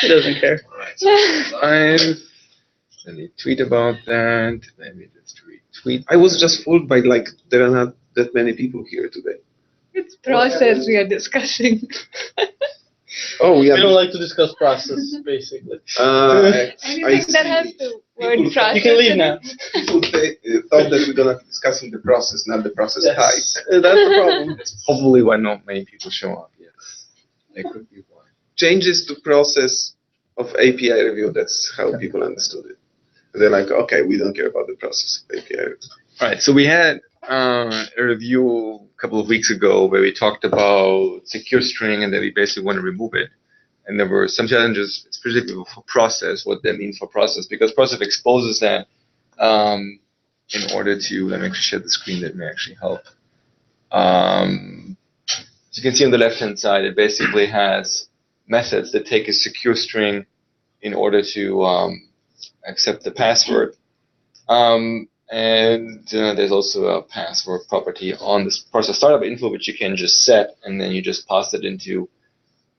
He doesn't care. All right, so live. Let me tweet about that. Let me just retweet. I was just fooled by like there are not that many people here today. It's process we are discussing. Oh, We yeah. don't like to discuss process, basically. Anything that has the word process. You can leave now. People thought that we're gonna be discussing the process, not the process type. Yes, that's the problem. That's probably why not many people show up. Yes, that could be why. Changes to process of API review. That's how people understood it. They're like, okay, we don't care about the process of API review. All right, so we had a review a couple of weeks ago where we talked about SecureString and that we basically want to remove it. And there were some challenges specifically for process, what that means for process, because process exposes that in order to, let me actually share the screen, that may actually help. As you can see on the left-hand side, it basically has methods that take a secure string in order to accept the password. And there's also a password property on this process startup info, which you can just set, and then you just pass it into,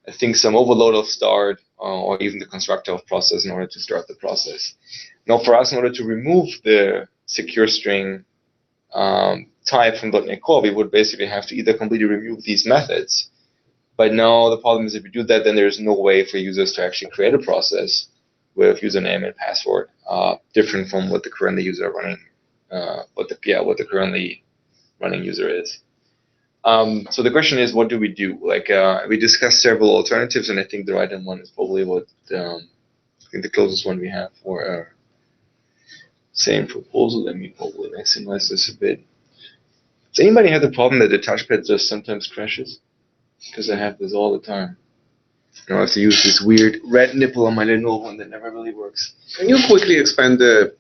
I think, some overload of start or even the constructor of process in order to start the process. Now, for us, in order to remove the secure string type from .NET Core, we would basically have to either completely remove these methods. But now the problem is if we do that, then there's no way for users to actually create a process with username and password different from what the currently user running. What the currently running user is. So the question is, what do we do? Like we discussed several alternatives, and I think the right one is probably what I think the closest one we have for our same proposal. Let me probably maximize this a bit. Does anybody have the problem that the touchpad just sometimes crashes? Because I have this all the time. I have to use this weird red nipple on my Lenovo that never really works. Can you quickly expand the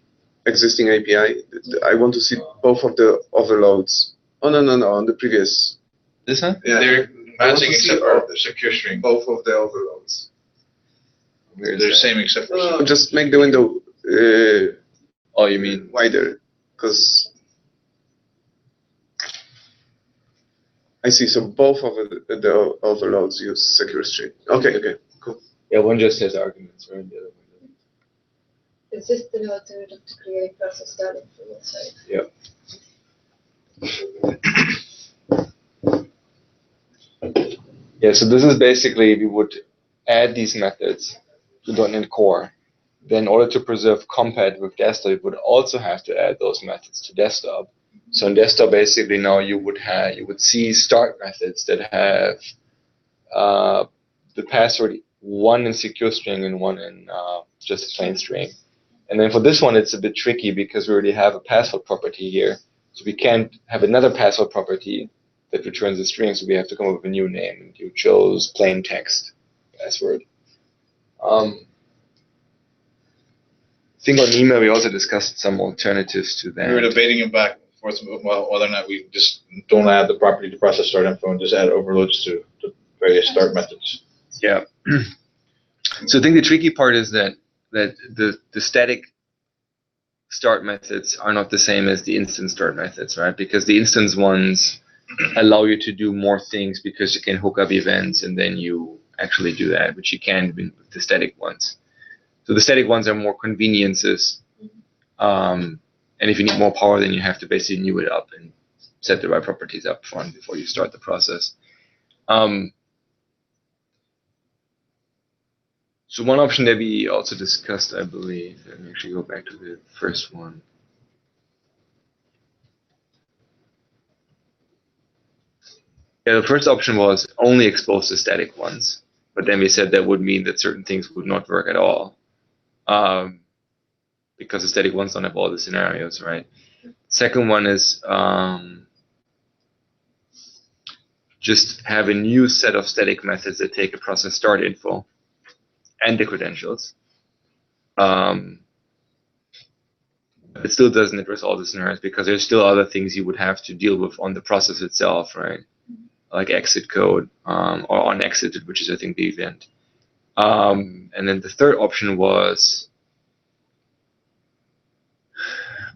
existing API? I want to see both of the overloads. Oh, no, on the previous. This one? Yeah. They're I want matching to see except for the secure string. both of the overloads. Where's They're that? same except for secure. Just make the window Oh, you mean? wider, because I see. So both of the overloads use SecureString. Okay, cool. Yeah, one just has arguments, right? The other one doesn't. It's just an alternative to create process starting from your side. Yep. Yeah, so this is basically, we would add these methods to .NET Core. Then in order to preserve compat with desktop, you would also have to add those methods to desktop. So in desktop, basically now you would see start methods that have the password, one in secure string and one in just a plain string. And then for this one, it's a bit tricky because we already have a password property here. So we can't have another password property that returns a string, so we have to come up with a new name. And you chose plain text password. I think on email we also discussed some alternatives to that. We were debating it back and forth about whether or not we just don't add the property to process start info and just add overloads to various start methods. Yeah. So I think the tricky part is that the static start methods are not the same as the instance start methods, right? Because the instance ones allow you to do more things because you can hook up events and then you actually do that, which you can't with the static ones. So the static ones are more conveniences. And if you need more power, then you have to basically new it up and set the right properties up front before you start the process. So one option that we also discussed, I believe, let me actually go back to the first one. Yeah, the first option was only expose the static ones, but then we said that would mean that certain things would not work at all, because the static ones don't have all the scenarios, right? Second one is just have a new set of static methods that take a process start info and the credentials. It still doesn't address all the scenarios because there's still other things you would have to deal with on the process itself, right? Like exit code or unexited, which is I think the event. And then the third option was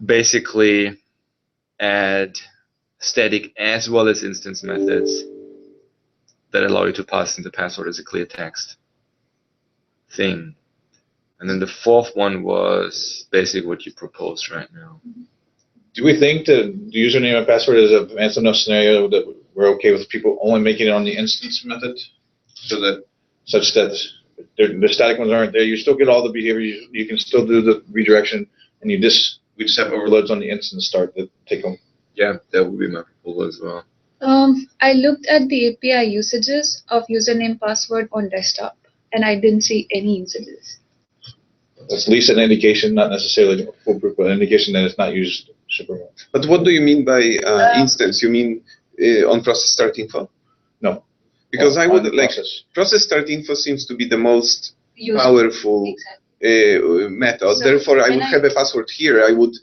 basically add static as well as instance methods that allow you to pass in the password as a clear text. thing. And then the fourth one was basically what you proposed right now. Do we think that the username and password is an advanced enough scenario that we're okay with people only making it on the instance method? Such that the static ones aren't there, you still get all the behavior, you can still do the redirection, and we just have overloads on the instance start that take them. Yeah, that would be my proposal as well. I looked at the API usages of username password on desktop, and I didn't see any usages. That's at least an indication, not necessarily foolproof, but an indication that it's not used super well. But what do you mean by instance? You mean on process start info? No. Because I would like process start info seems to be the most Useful. powerful method. So Therefore, I would when have a password here. I would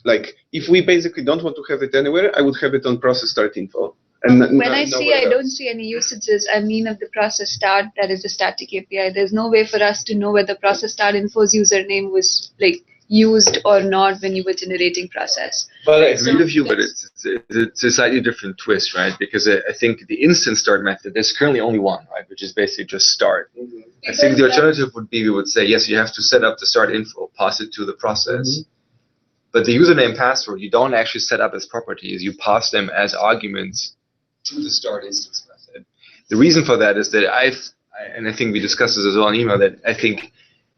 like if we basically don't want to have it anywhere, I would have it on process start info. And when I say I don't see any usages, I mean of the process start, that is the static API. There's no way for us to know whether process start info's username was like used or not when you were generating process. But I agree with you, but it's a slightly different twist, right? Because I think the instant start method, there's currently only one, right? Which is basically just start. I think the alternative would be, we would say, yes, you have to set up the start info, pass it to the process. But the username password, you don't actually set up as properties. You pass them as arguments to the start instance method. The reason for that is that and I think we discussed this as well in email, that I think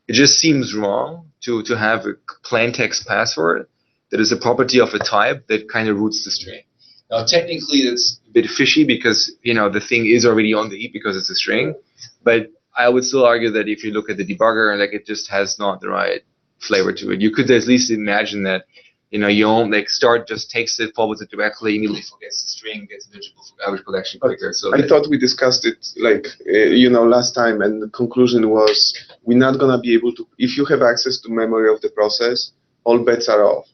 it just seems wrong to have a plain text password that is a property of a type that kind of roots the string. Now, technically, that's a bit fishy because, the thing is already on the heap because it's a string. But I would still argue that if you look at the debugger, like, it just has not the right flavor to it. You could at least imagine that, you don't start just takes it, forwards it directly, immediately forgets the string, gets eligible for garbage collection quicker. So I thought we discussed it last time, and the conclusion was we're not gonna be able to. If you have access to memory of the process, all bets are off.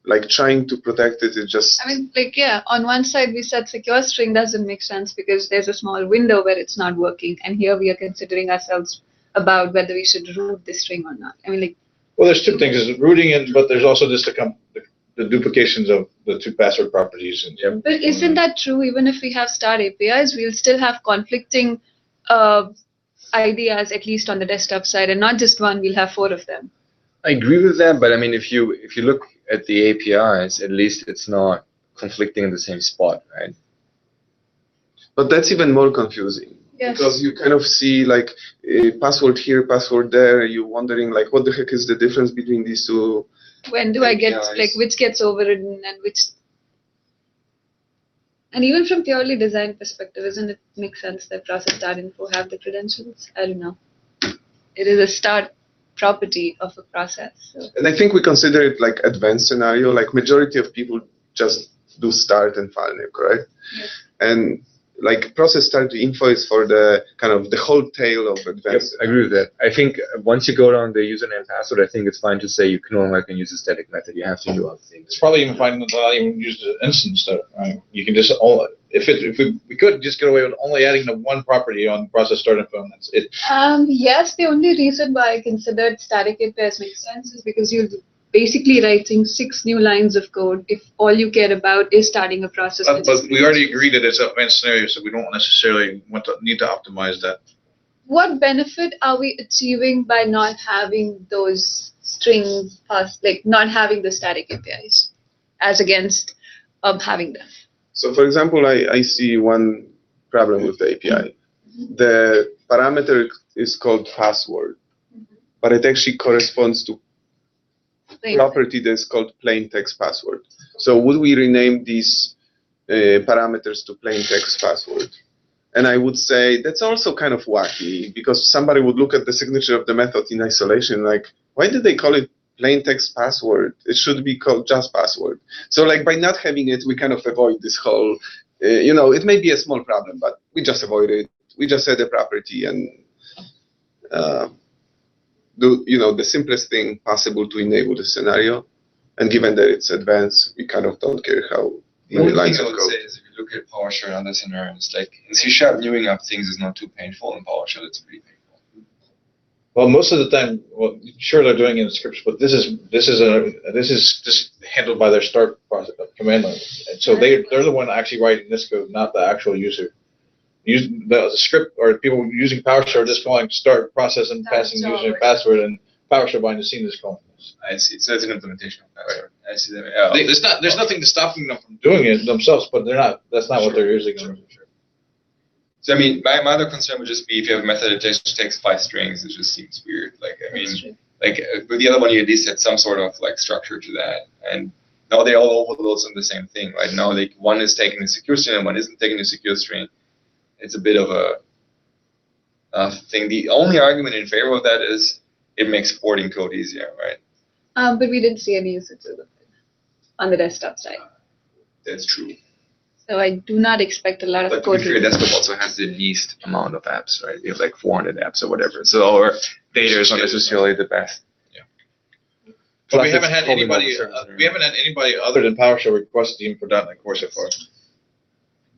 Like trying to protect it is just. I mean, on one side we said SecureString doesn't make sense because there's a small window where it's not working, and here we are considering ourselves about whether we should root the string or not. I mean, well, there's two things: there's rooting in, but there's also just the duplications of the two password properties. And but isn't that true? Even if we have start APIs, we'll still have conflicting ideas, at least on the desktop side, and not just one. We'll have 4 of them. I agree with that, but I mean, if you look at the APIs, at least it's not conflicting in the same spot, right? But that's even more confusing. Yes. Because you kind of see like password here, password there. You're wondering like, what the heck is the difference between these two? When do I get APIs? which gets overridden and which? And even from purely design perspective, doesn't it make sense that process start info have the credentials? I don't know. It is a start property of a process. So. And I think we consider it like advanced scenario. Like majority of people just do start and file name, correct? Yes. And like process start info is for the kind of the whole tail of advanced. Yep, I agree with that. I think once you go down the username password, I think it's fine to say you can no longer use the static method. You have to do other things. it's probably even fine to not even use the instance stuff. Right? You can just if we could just get away with only adding the one property on process start info, and that's it. Yes, the only reason why I considered static APIs makes sense is because you're basically writing 6 new lines of code if all you care about is starting a process. But we already agreed that it's an advanced scenario, so we don't necessarily need to optimize that. What benefit are we achieving by not having those strings, not having the static APIs, as against having them? So for example, I see one problem with the API. The parameter is called password, but it actually corresponds to property that's called plain text password. So would we rename these parameters to plain text password? And I would say that's also kind of wacky because somebody would look at the signature of the method in isolation, like, why did they call it plain text password? It should be called just password. So like by not having it, we kind of avoid this whole, it may be a small problem, but we just avoid it. We just add a property and do the simplest thing possible to enable the scenario. And given that it's advanced, we kind of don't care how many lines of code. The only thing I would say is if you look at PowerShell and other scenarios, like in C# newing up things is not too painful. In PowerShell, it's pretty painful. Well, most of the time, sure they're doing it in scripts, but this is just handled by their start process command line. And so they're the one actually writing this code, not the actual user. use the script or people using PowerShell just calling start process and passing That's username all. and password, and PowerShell behind the scenes is calling this. I see. So it's an implementation of that. I see that. There's nothing stopping them from doing it themselves, but that's not what they're using. So I mean, my other concern would just be if you have a method that just takes 5 strings, it just seems weird. Like I mean, That's true. like with the other one, you at least had some sort of like structure to that. And now they all overload on the same thing, right? Now like one is taking a secure string and one isn't taking a secure string. It's a bit of a thing. The only argument in favor of that is it makes porting code easier, right? But we didn't see any usages of it on the desktop side. That's true. So I do not expect a lot of But to code. be fair, desktop also has the least amount of apps, right? We have like 400 apps or whatever. So our data is not necessarily the best. But Plus, we haven't it's had probably not anybody. the service We haven't had anybody other than PowerShell request the team for .NET Core so far.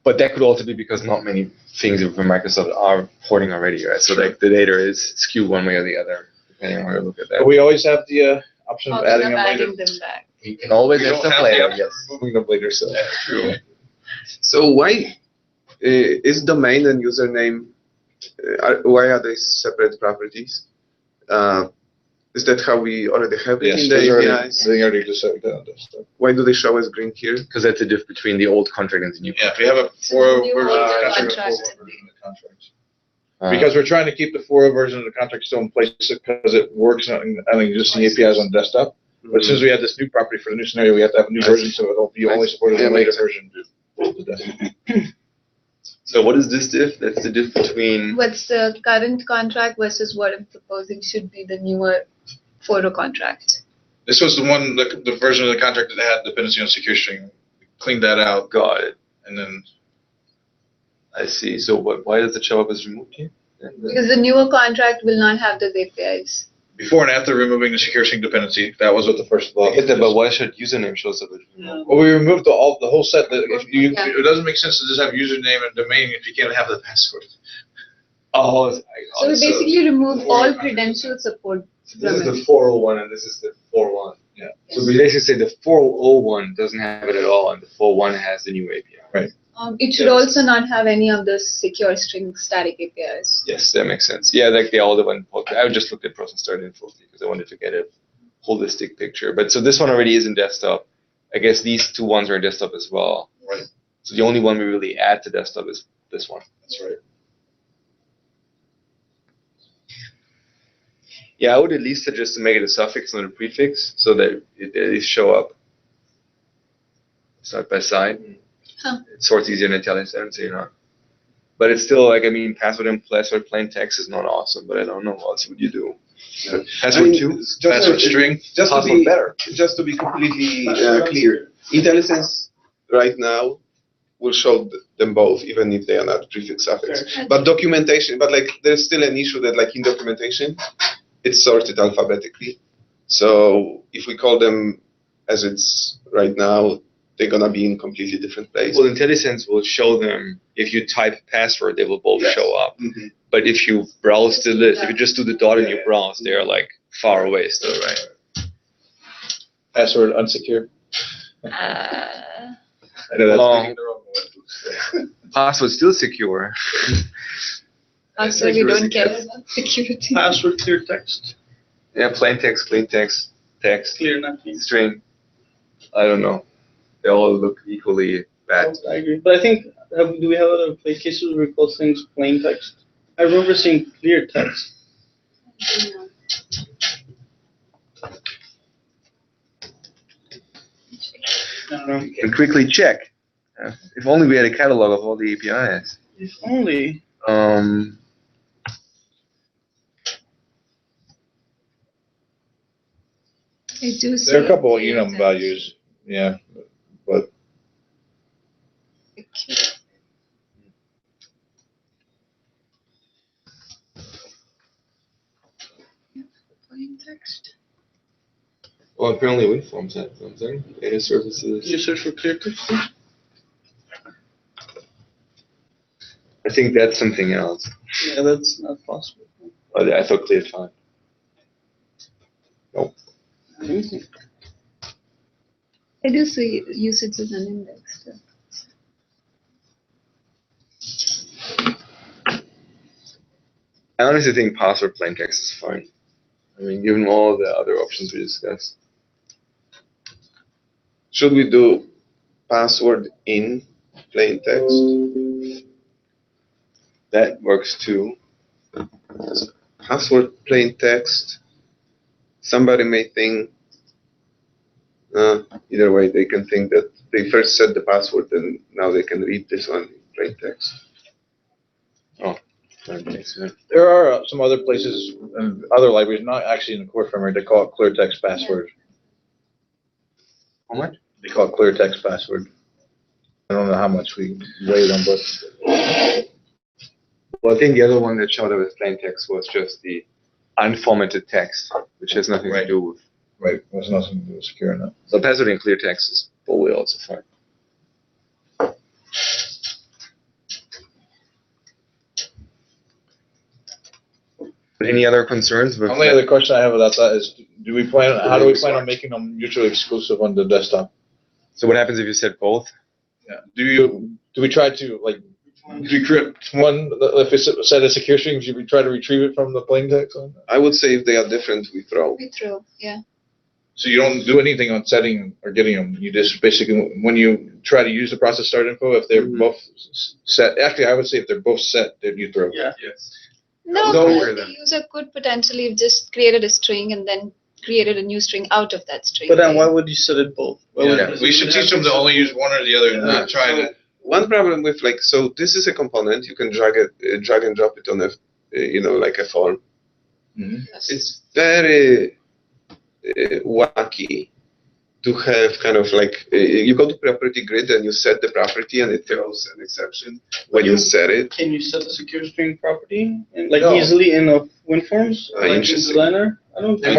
But that could also be because not many things from Microsoft are porting already, right? So like the data is skewed one way or the other, depending on how you look at that. But we always have the option of Option adding of them later. adding them back. We can always We add don't stuff have later, the yes. removing them later, so. That's true. So why is domain and username? Why are they separate properties? Is that how we already have it Yes, in those the are APIs? they already decided on this stuff. Why do they show as green here? Because that's the diff between the old contract and the new. Yeah, if we have a So 4.0 the new version of the contract contract, and we'll the- version of the contract. Uh, Because we're trying to keep the 4.0 version of the contract still in place because it works on existing APIs on desktop. But since we have this new property for the new scenario, we have to have a new version, so it'll be only supported in a later version. of the desktop. So what is this diff? That's the diff between. What's the current contract versus what I'm proposing should be the newer photo contract? This was the one, the version of the contract that had dependency on SecureString. Cleaned that out, Got it. and then I see. So why does it show up as removed here? Because the newer contract will not have those APIs. before and after removing the SecureString dependency, that was what the first I law. get that, but why should username shows up as removed? Well, we removed the whole set. If you, Yeah. it doesn't make sense to just have username and domain if you can't have the password. Oh, So we basically remove all credential support This from is it. the 401 and this is the 41. Yeah. So we basically say the 401 doesn't have it at all, and the 41 has the new API. It should also not have any of those secure string static APIs. Yes, that makes sense. Yeah, like the older one. I just looked at process start info because I wanted to get a holistic picture. But so this one already is in desktop. I guess these two ones are in desktop as well. Right. So the only one we really add to desktop is this one. That's right. Yeah, I would at least suggest to make it a suffix, not a prefix, so that it at least show up side by side. Huh. It sorts easier in IntelliSense, so you're not. But it's still like, I mean, password and password plain text is not awesome, but I don't know what else would you do. Password two? Password string. Just to Password be better. Just to be completely clear, IntelliSense right now will show them both, even if they are not prefix suffix. But documentation, but like there's still an issue that like in documentation, it's sorted alphabetically. So if we call them as it's right now, they're gonna be in completely different place. Well, IntelliSense will show them, if you type password, they will both Yes. show up. Mhm. But if you browse the list, if you just do the dot and you Yeah. browse, they're like far away still, right? Password unsecure. Uh, I know that's Long. thinking the wrong way. Password still secure. also, we don't care about security. Password clear text, Yeah, plain text, clean text, text, clear nothing. string. I don't know. They all look equally bad. I agree, but I think, do we have other play cases where we call things plain text? I remember seeing clear text. I don't know. And quickly check. If only we had a catalog of all the APIs. If only. I do see. There are a couple of clear enum text. values, yeah, but Okay. Plain text. Well, apparently WinForms have something. Data services. Did you search for clear text? I think that's something else. Yeah, that's not possible. Oh, I thought clear fine. Mhm. I do see usage as an index. I honestly think password plain text is fine. I mean, given all the other options we discussed. Should we do password in plain text? That works too. Password plain text. Somebody may think, either way, they can think that they first set the password and now they can read this one in plain text. Oh, that makes sense. There are some other places and other libraries, not actually in the core framework, they call it clear text password. How much? They call it clear text password. I don't know how much we weigh them, but Well, I think the other one that showed up as plain text was just the unformatted text, which has nothing to Right. do with. right, there's nothing to do with secure enough. So password in clear text is probably also fine. Any other concerns with? The only other question I have about that is, how do we plan on making them mutually exclusive on the desktop? So what happens if you set both? Yeah. Do we try to recreate one, if it's set as secure string, do we try to retrieve it from the plain text? I would say if they are different, we throw. We throw, yeah. So you don't do anything on setting or getting them. You just basically, when you try to use the process start info, if they're both set, actually I would say if they're both set, then you throw. Yeah. Yes. No, So- because the user could potentially have just created a string and then created a new string out of that string. But then why would you set it both? Why would- Yeah, we should teach them to only use one or the other and not try to. One problem with so this is a component, you can drag and drop it on a, like a form. It's very wacky to have kind of you go to property grid and you set the property and it throws an exception when you set it. Can you set the secure string property No. easily in a WinForms like in Interesting. Designer? I don't And think.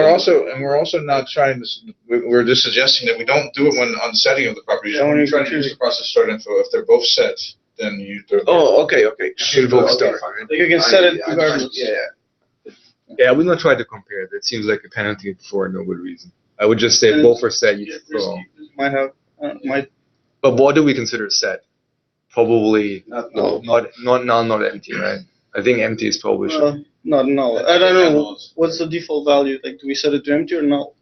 we're also not trying to, we're just suggesting that we don't do it when on setting of the properties. Yeah, when When you we're trying to use the process start info, if they're both set, then you throw. Oh, okay. Should both start. Fine. Like you can set it regardless. Yeah. Yeah, we don't try to compare. That seems like a penalty for no good reason. I would just say And- both are set. You Yeah, can throw. might have might But what do we consider set? Probably No. not null, not empty, right? I think empty is probably should. not null. I don't know what's the default value. Like, do we set it to empty or null?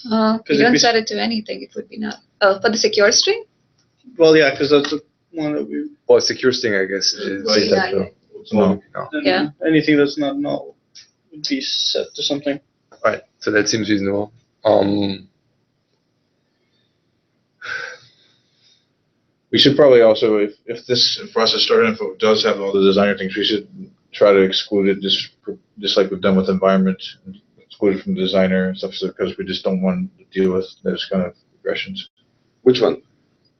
You 'Cause if don't we- set it to anything, it would be null. For the secure string? Well, yeah, because that's the one that we. Well, secure string, I guess, is. Right, Yeah, so- No. then Yeah. Anything that's not null would be set to something. Right. So that seems reasonable. We should probably also, if this process start info does have all the designer things, we should try to exclude it just like we've done with environment, exclude it from designer and stuff, because we just don't want to deal with those kind of regressions. Which one?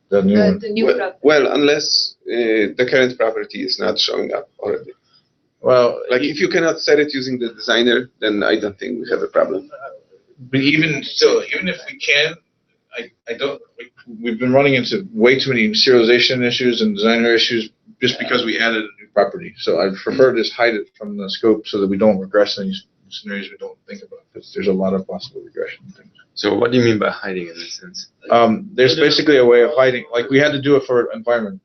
The new one. The new well, property. well, unless the current property is not showing up already. Well, Like if you cannot set it using the designer, then I don't think we have a problem. but even still, even if we can, I don't, we've been running into way too many serialization issues and designer issues just because we added a new property. So I prefer to just hide it from the scope so that we don't regress any scenarios we don't think about, because there's a lot of possible regression things. So what do you mean by hiding in this sense? There's basically a way of hiding, like we had to do it for environment.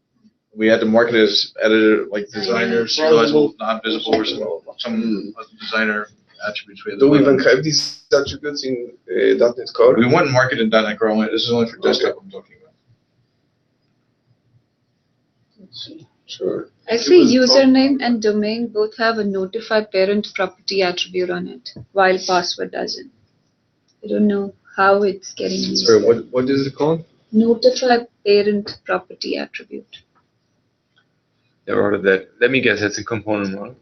We had to mark it as editor, like designer, serializable, non-visible, or some designer attributes. We had to Do we put on. even have these attributes in .NET Core? We wouldn't mark it in .NET Core only. This is only for desktop I'm talking about. Let's see. Sure. I see username and domain both have a notify parent property attribute on it, while password doesn't. I don't know how it's getting used. Sorry, what is it called? Notify parent property attribute. Never heard of that. Let me guess, that's a component model.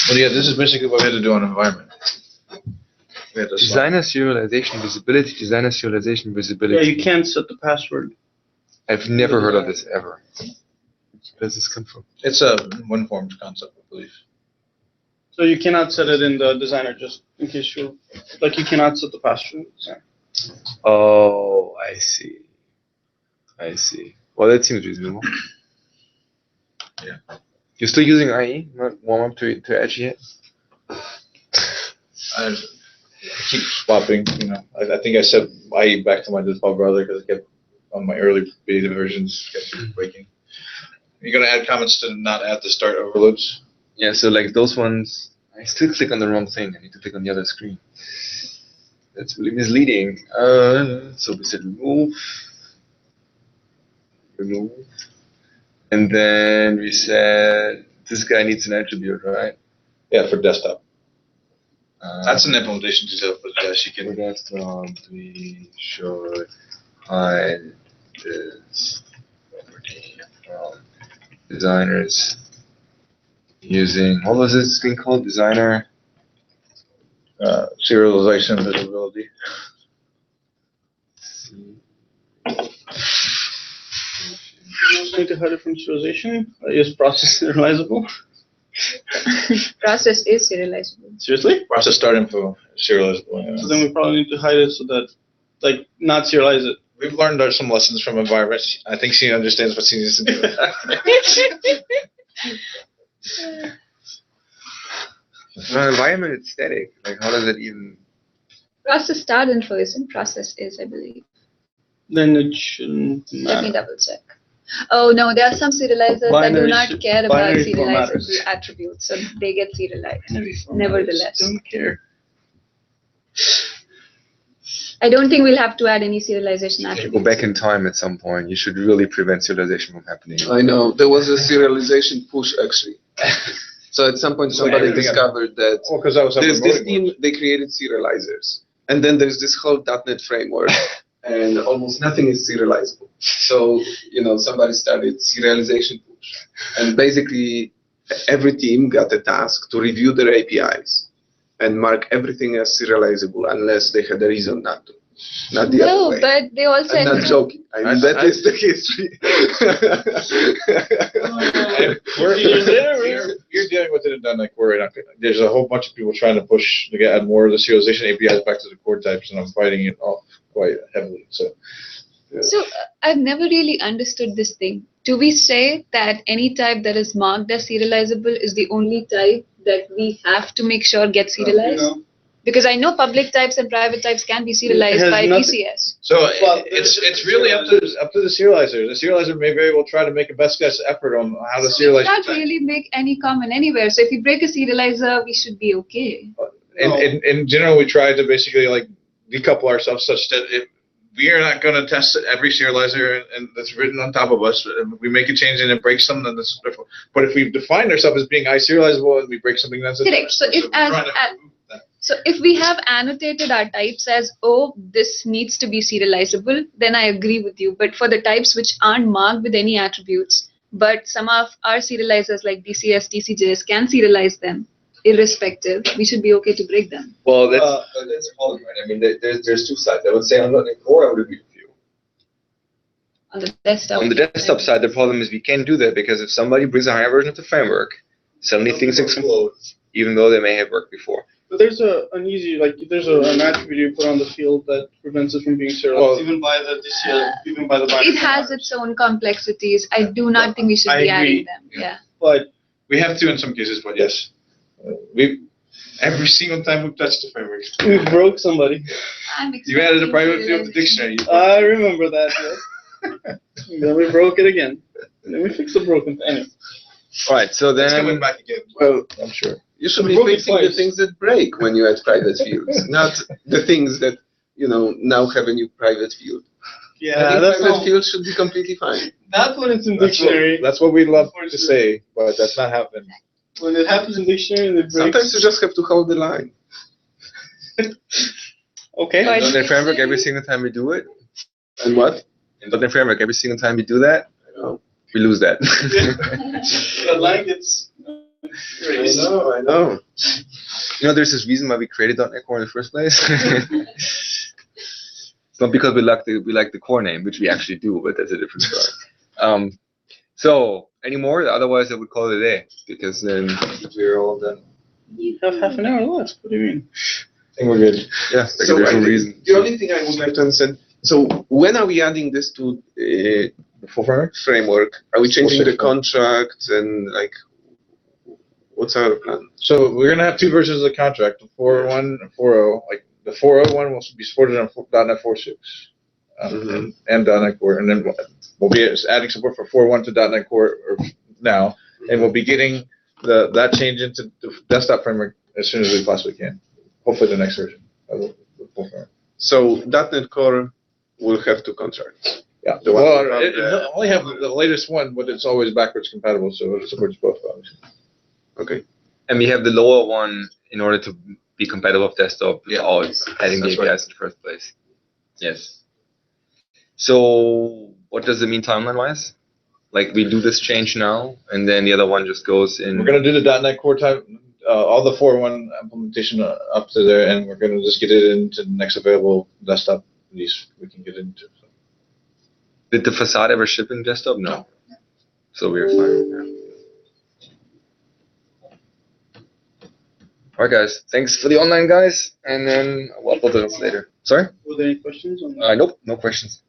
Well, yeah, this is basically what we had to do on environment. We had to swap. Designer serialization visibility, designer serialization Yeah, visibility. you can't set the password. I've never heard of this ever. Where does this come from? It's a WinForms concept, I believe. So you cannot set it in the designer, just in case you you cannot set the password. Yeah. Oh, I see. I see. Well, that seems reasonable. Yeah. You're still using IE, not warm up to Edge yet? I keep swapping, I think I set IE back to my default browser because it kept, on my early beta versions, kept breaking. You're gonna add comments to not add the start overloads. Yeah, so like those ones, I still click on the wrong thing. I need to click on the other screen. That's really misleading. So we said remove, and then we said this guy needs an attribute, right? Yeah, for desktop. That's an Uh, implementation detail, but yes, you For can. desktop, we should hide this property from designers using, what was this thing called? Designer? Serialization visibility. You also need to hide it from serialization. Is process serializable? Process is serializable. Seriously? Process start info serializable. So then we probably need to hide it so that, like, not serialize it. We've learned some lessons from environment. I think she understands what she needs to do. Environment is static. Like, how does it even? Process start info isn't, process is, I believe. Then it shouldn't Let me matter. double check. Oh no, there are some serializers that do Binary not should- care about binary formatters. serializable attributes, so they get serialized. Binary formatters Nevertheless. don't care. I don't think we'll have to add any serialization Go attributes. back in time at some point. You should really prevent serialization from happening. I know, there was a serialization push actually. So at some point, somebody everything else. discovered that Well, because that was there's this promoting team, they created serializers. And then there's this whole .NET framework, and almost nothing is serializable. So, somebody started serialization push. And basically, every team got a task to review their APIs and mark everything as serializable unless they had a reason not to. Not the No, other way. but they also I'm not include- joking. I mean, that is the history. You're dealing with it in .NET Core. There's a whole bunch of people trying to push to add more of the serialization APIs back to the core types, and I'm fighting it off quite heavily. So So I've never really understood this thing. Do we say that any type that is marked as serializable is the only type that we have to make sure gets serialized? No. Because I know public types and private types can be serialized has by nothing- DCS. Well, it's really up to the serializer. The serializer may very well try to make a best guess effort on how to So we serialize. can't really make any comment anywhere. So if we break a serializer, we should be okay. In general, we try to basically like decouple ourselves such that if we are not going to test every serializer and that's written on top of us, if we make a change and it breaks something, then that's different. But if we've defined ourselves as being serializable and we break something, that's a Correct. So if we're trying to remove that. So if we have annotated our types as, oh, this needs to be serializable, then I agree with you. But for the types which aren't marked with any attributes, but some of our serializers like DCS, DCJS can serialize them irrespective, we should be okay to break them. Well, that's a problem, right? I mean, there's two sides. I would say on .NET Core, I would agree with you. On the desktop. On the desktop side, the problem is we can't do that because if somebody brings a higher version of the framework, suddenly things explode, even though they may have worked before. But there's an attribute you put on the field that prevents it from being serialized, even by the DCL, even by the binary It has formatters. its own complexities. I do not think we should I be agree. adding them. Yeah. But We have to in some cases, but yes. Every single time we've touched the framework. we broke somebody. You added a private field to dictionary. I remember that. Yes. Then we broke it again. Then we fixed the broken thing. Anyway. All right, so It's coming then back again, Well, I'm sure. you should We be broke it fixing the twice. things that break when you add private fields, not the things that, now have a new private field. I Yeah, think that's private not, fields should be completely fine. not when it's in That's dictionary. what we love to say, but that's not happening. When it happens in dictionary, it breaks. Sometimes you just have to hold the line. Okay. But- in .NET Framework, every single time we do it, And what? in .NET Framework, every single time we do that, know. we lose that. The line gets raised. I know. There's this reason why we created .NET Core in the first place. It's not because we like the core name, which we actually do, but that's a different story. So, any more? Otherwise, I would call it a day because then we're all done. You have half an hour left. What do you mean? I think we're good. Yeah, So there's I no think reason. the only thing I would like to understand, so when are we adding this to the Full framework? framework? Are we changing the Full system. contract and what's our plan? So we're gonna have two versions of the contract, the 4.1 and 4.0. Like the 4.0 one will be supported on .NET 4.6. and .NET Core, and then we'll be adding support for 4.1 to .NET Core now, and we'll be getting that change into the desktop framework as soon as we possibly can. Hopefully the next version. So .NET Core will have 2 contracts. Yeah. The one Well, above it only have the latest one, but it's always backwards compatible, so it supports both. Obviously. Okay. And we have the lower one in order to be compatible with desktop without adding the That's APIs in the first place. Yes. So what does it mean timeline-wise? Like we do this change now, and then the other one just goes in. We're going to do the .NET Core type, all the 4.1 implementation up to there, and we're going to just get it into the next available desktop release we can get into. So. Did the facade ever ship in desktop? No. So we're fine. Yeah. All right, guys. Thanks for the online, guys, and then we'll upload those later. Sorry? Were there any questions on that? Nope, no questions.